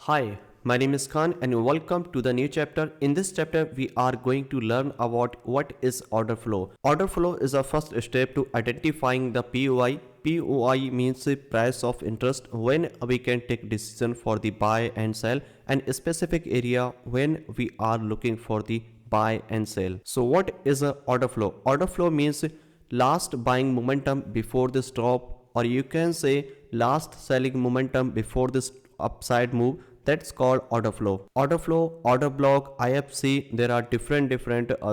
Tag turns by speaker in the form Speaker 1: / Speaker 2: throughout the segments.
Speaker 1: Hi, my name is Khan and welcome to the new chapter. In this chapter, we are going to learn about what is order flow. Order flow is the first step to identifying the POI. POI means the price of interest when we can take decision for the buy and sell, and a specific area when we are looking for the buy and sell. So what is a order flow? Order flow means last buying momentum before this drop, or you can say last selling momentum before this upside move. That's called order flow. Order flow, order block, IFC, there are different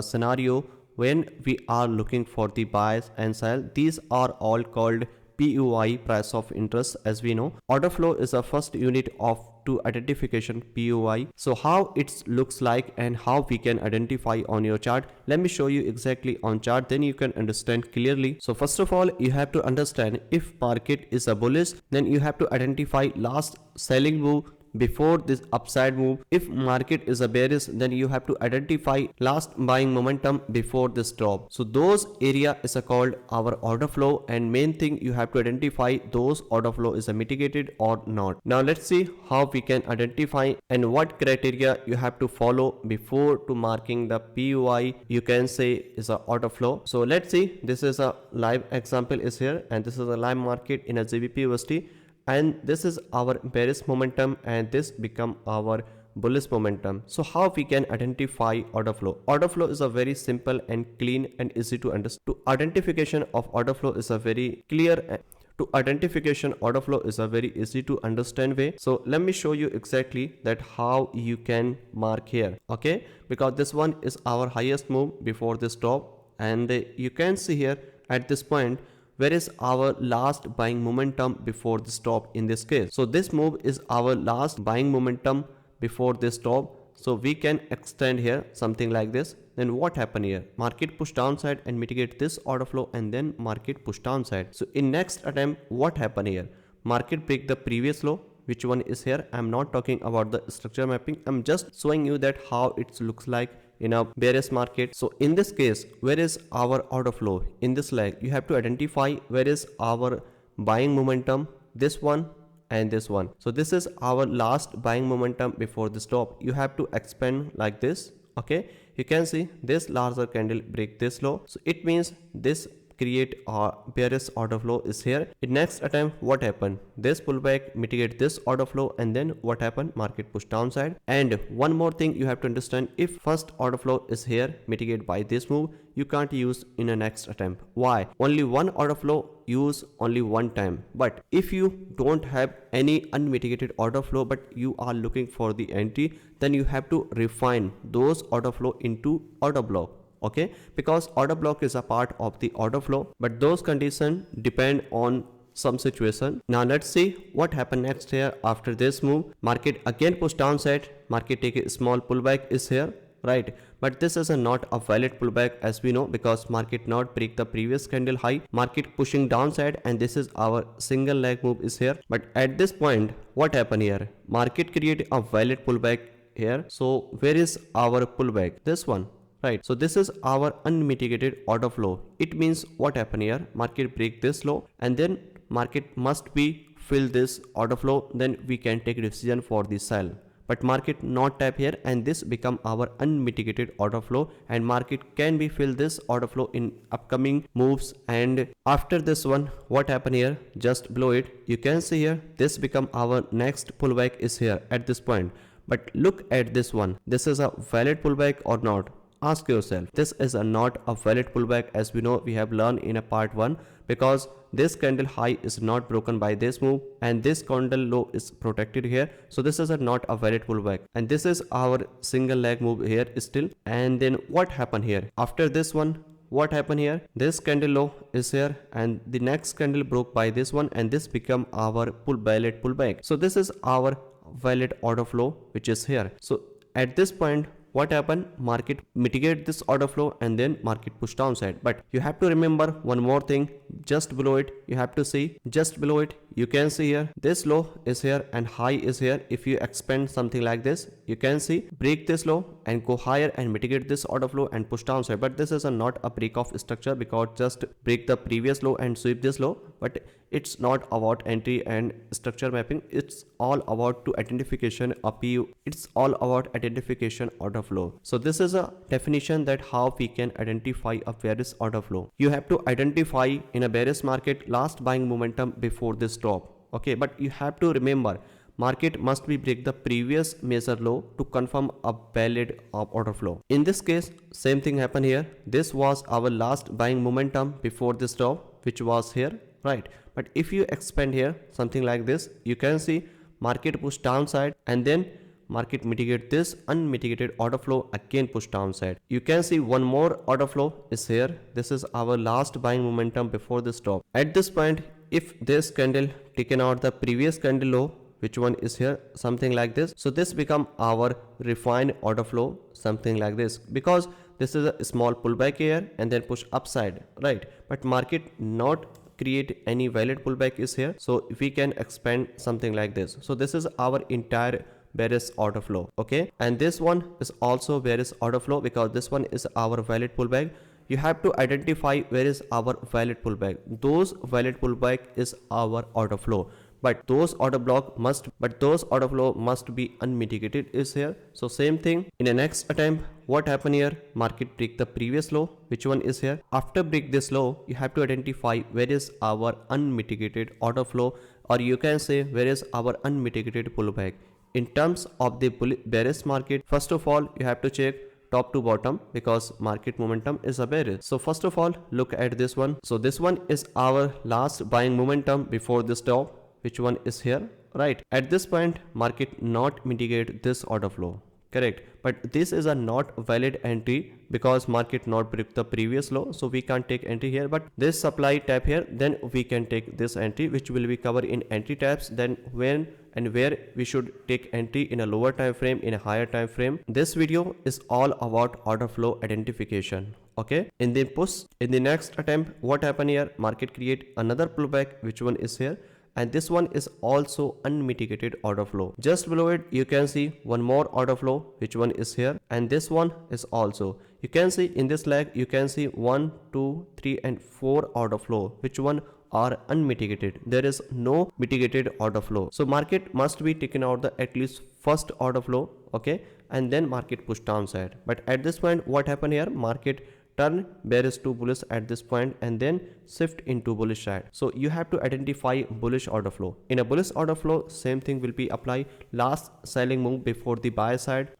Speaker 1: scenario when we are looking for the buys and sell. These are all called POI, price of interest. As we know, order flow is the first unit of to identification POI. So how it looks like and how we can identify on your chart, let me show you exactly on chart, then you can understand clearly. So first of all, you have to understand if market is a bullish, then you have to identify last selling move before this upside move. If market is a bearish, then you have to identify last buying momentum before this drop. So those area is called our order flow, and main thing you have to identify those order flow is a mitigated or not. Now let's see how we can identify and what criteria you have to follow before to marking the POI, you can say, is a order flow. So let's see, this is a live example is here, and this is a live market in a GBP USD, and this is our bearish momentum and this become our bullish momentum. So how we can identify order flow? Order flow is a very simple and clean and easy to understand. To identification of order flow is a very clear to identification order flow is a very easy to understand way. So let me show you exactly that how you can mark here, okay? Because this one is our highest move before this drop, and you can see here at this point where is our last buying momentum before the stop in this case. So this move is our last buying momentum before this stop. So we can extend here something like this. Then what happened here? Market push downside and mitigate this order flow, and then market push downside. So in next attempt, what happened here? Market break the previous low. Which one is here? I'm not talking about the structure mapping. I'm just showing you that how it looks like in a bearish market. So in this case, where is our order flow? In this leg, you have to identify where is our buying momentum, this one and this one. So this is our last buying momentum before the stop. You have to expand like this, okay? You can see this larger candle break this low. So it means this create a bearish order flow is here. In next attempt, what happened? This pullback mitigate this order flow, and then what happened? Market push downside. And one more thing you have to understand, if first order flow is here mitigate by this move, you can't use in a next attempt. Why? Only one order flow use only one time. But if you don't have any unmitigated order flow but you are looking for the entry, then you have to refine those order flow into order block, okay? Because order block is a part of the order flow, but those conditions depend on some situation. Now let's see what happened next here. After this move, market again push downside, market take a small pullback is here, right? But this is not a valid pullback, as we know, because market not break the previous candle high, market pushing downside, and this is our single leg move is here. But at this point, what happened here? Market create a valid pullback here. So where is our pullback? This one, right? So this is our unmitigated order flow. It means what happened here? Market break this low, and then market must be fill this order flow, then we can take a decision for the sell. But market not tap here, and this become our unmitigated order flow, and market can be fill this order flow in upcoming moves. And after this one, what happened here? Just below it, you can see here this become our next pullback is here at this point. But look at this one, this is a valid pullback or not? Ask yourself, this is not a valid pullback, as we know, we have learned in a part 1, because this candle high is not broken by this move, and this candle low is protected here. So this is not a valid pullback, and this is our single leg move here still. And then what happened here? After this one, what happened here? This candle low is here, and the next candle broke by this one, and this become our valid pullback. So this is our valid order flow which is here. So at this point, what happened? Market mitigate this order flow, and then market push downside. But you have to remember one more thing, just below it you have to see, just below it you can see here this low is here and high is here. If you expand something like this, you can see break this low and go higher and mitigate this order flow and push downside. But this is not a break of structure, because just break the previous low and sweep this low. But it's not about entry and structure mapping. It's all about to identification of PU. It's all about identification order flow. So this is a definition that how we can identify a bearish order flow. You have to identify in a bearish market last buying momentum before this drop. Okay, but you have to remember market must be break the previous major low to confirm a valid order flow. In this case, same thing happened here. This was our last buying momentum before this drop, which was here, right? But if you expand here something like this, you can see market push downside and then market mitigate this unmitigated order flow, again push downside. You can see one more order flow is here. This is our last buying momentum before this drop. At this point, if this candle taken out the previous candle low, which one is here, something like this, so this become our refined order flow, something like this, because this is a small pullback here and then push upside, right? But market not create any valid pullback is here, so we can expand something like this. So this is our entire bearish order flow. Okay, and this one is also bearish order flow, because this one is our valid pullback. You have to identify where is our valid pullback. Those valid pullback is our order flow, but those order flow must be unmitigated is here. So same thing in the next attempt, what happened here, market break the previous low, which one is here. After break this low, you have to identify where is our unmitigated order flow, or you can say where is our unmitigated pullback. In terms of the bearish market, first of all you have to check top to bottom, because market momentum is a bearish. So first of all, look at this one. So this one is our last buying momentum before this top, which one is here, right? At this point, market not mitigate this order flow, correct? But this is a not valid entry, because market not break the previous low, so we can't take entry here. But this supply tap here, then we can take this entry, which will be covered in entry taps, then when and where we should take entry in a lower time frame, in a higher time frame. This video is all about order flow identification. Okay, in the next attempt, what happened here, market create another pullback, which one is here, and this one is also unmitigated order flow. Just below it, you can see one more order flow, which one is here, and this one is also, you can see in this leg, you can see 1, 2, 3 and 4 order flow, which one are unmitigated. There is no mitigated order flow. So market must be taken out the at least first order flow, okay, and then market push downside. But at this point, what happened here, market turn bearish to bullish at this point and then shift into bullish side. So you have to identify bullish order flow. In a bullish order flow, same thing will be applied. Last selling move before the buy side.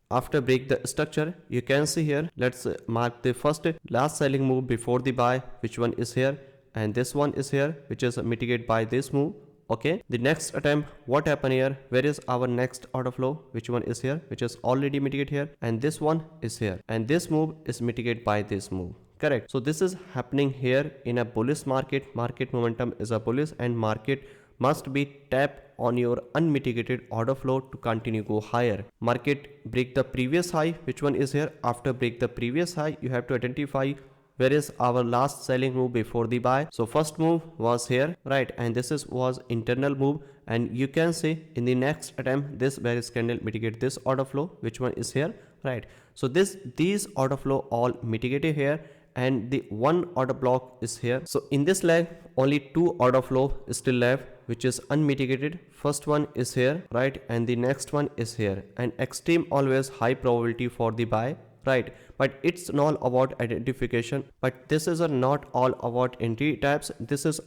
Speaker 1: After break the structure, you can see here, let's mark the first last selling move before the buy, which one is here, and this one is here, which is mitigated by this move. Okay, the next attempt, what happened here, where is our next order flow, which one is here, which is already mitigated here, and this one is here, and this move is mitigated by this move, correct? So this is happening here in a bullish market. Market momentum is a bullish, and market must be tapped on your unmitigated order flow to continue go higher. Market break the previous high, which one is here. After break the previous high, you have to identify where is our last selling move before the buy. So first move was here, right, and this was internal move, and you can see in the next attempt, this bearish candle mitigate this order flow, which one is here, right? So these order flow all mitigated here, and the one order block is here. So in this leg, only two order flow is still left, which is unmitigated. First one is here, right, and the next one is here, and extreme always high probability for the buy, right? But it's not about identification, but this is not all about entry types. This is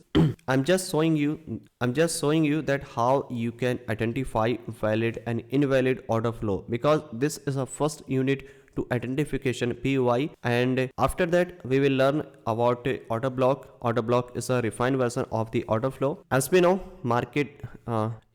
Speaker 1: I'm just showing you that how you can identify valid and invalid order flow, because this is a first unit to identification POI, and after that we will learn about order block. Order block is a refined version of the order flow. As we know, market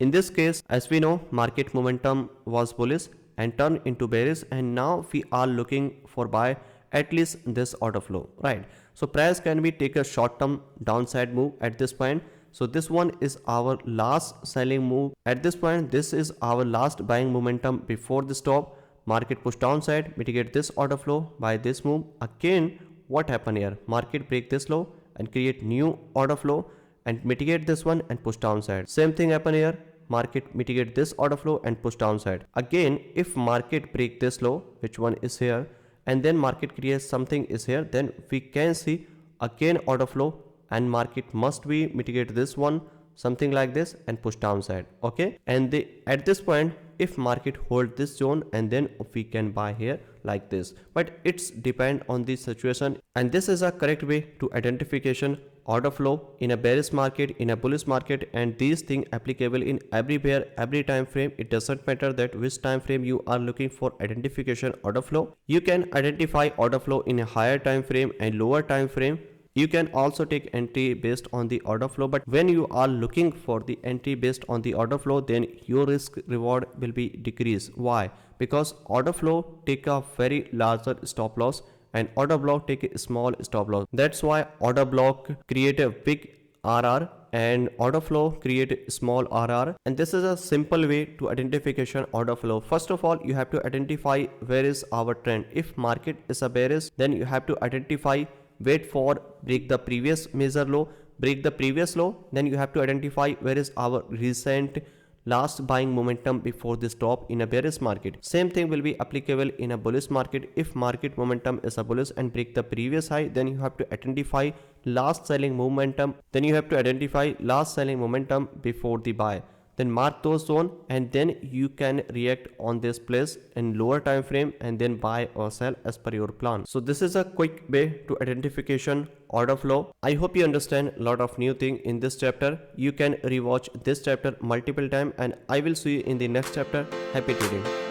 Speaker 1: in this case, as we know, market momentum was bullish and turn into bearish, and now we are looking for buy at least this order flow, right? So price can be take a short term downside move at this point. So this one is our last selling move at this point. This is our last buying momentum before the stop. Market push downside, mitigate this order flow by this move. Again, what happened here, market break this low and create new order flow, and mitigate this one and push downside. Same thing happen here. Market mitigate this order flow and push downside. Again, if market break this low, which one is here, and then market creates something is here, then we can see again order flow, and market must be mitigate this one, something like this, and push downside. Okay, and at this point, if market hold this zone, and then we can buy here like this, but it's depend on the situation, and this is a correct way to identification order flow in a bearish market, in a bullish market, and these things applicable in every pair, every time frame. It doesn't matter that which time frame you are looking for identification order flow. You can identify order flow in a higher time frame and lower time frame. You can also take entry based on the order flow, but when you are looking for the entry based on the order flow, then your risk reward will be decreased. Why? Because order flow take a very larger stop loss, and order block take a small stop loss. That's why order block create a big RR and order flow create a small RR, and this is a simple way to identification order flow. First of all, you have to identify where is our trend. If market is a bearish, then you have to identify, wait for break the previous major low, break the previous low, then you have to identify where is our recent last buying momentum before this top in a bearish market. Same thing will be applicable in a bullish market. If market momentum is a bullish and break the previous high, then you have to identify last selling momentum, then you have to identify last selling momentum before the buy, then mark those zone, and then you can react on this place in lower time frame and then buy or sell as per your plan. So this is a quick way to identification order flow. I hope you understand a lot of new thing in this chapter. You can rewatch this chapter multiple times, and I will see you in the next chapter. Happy trading.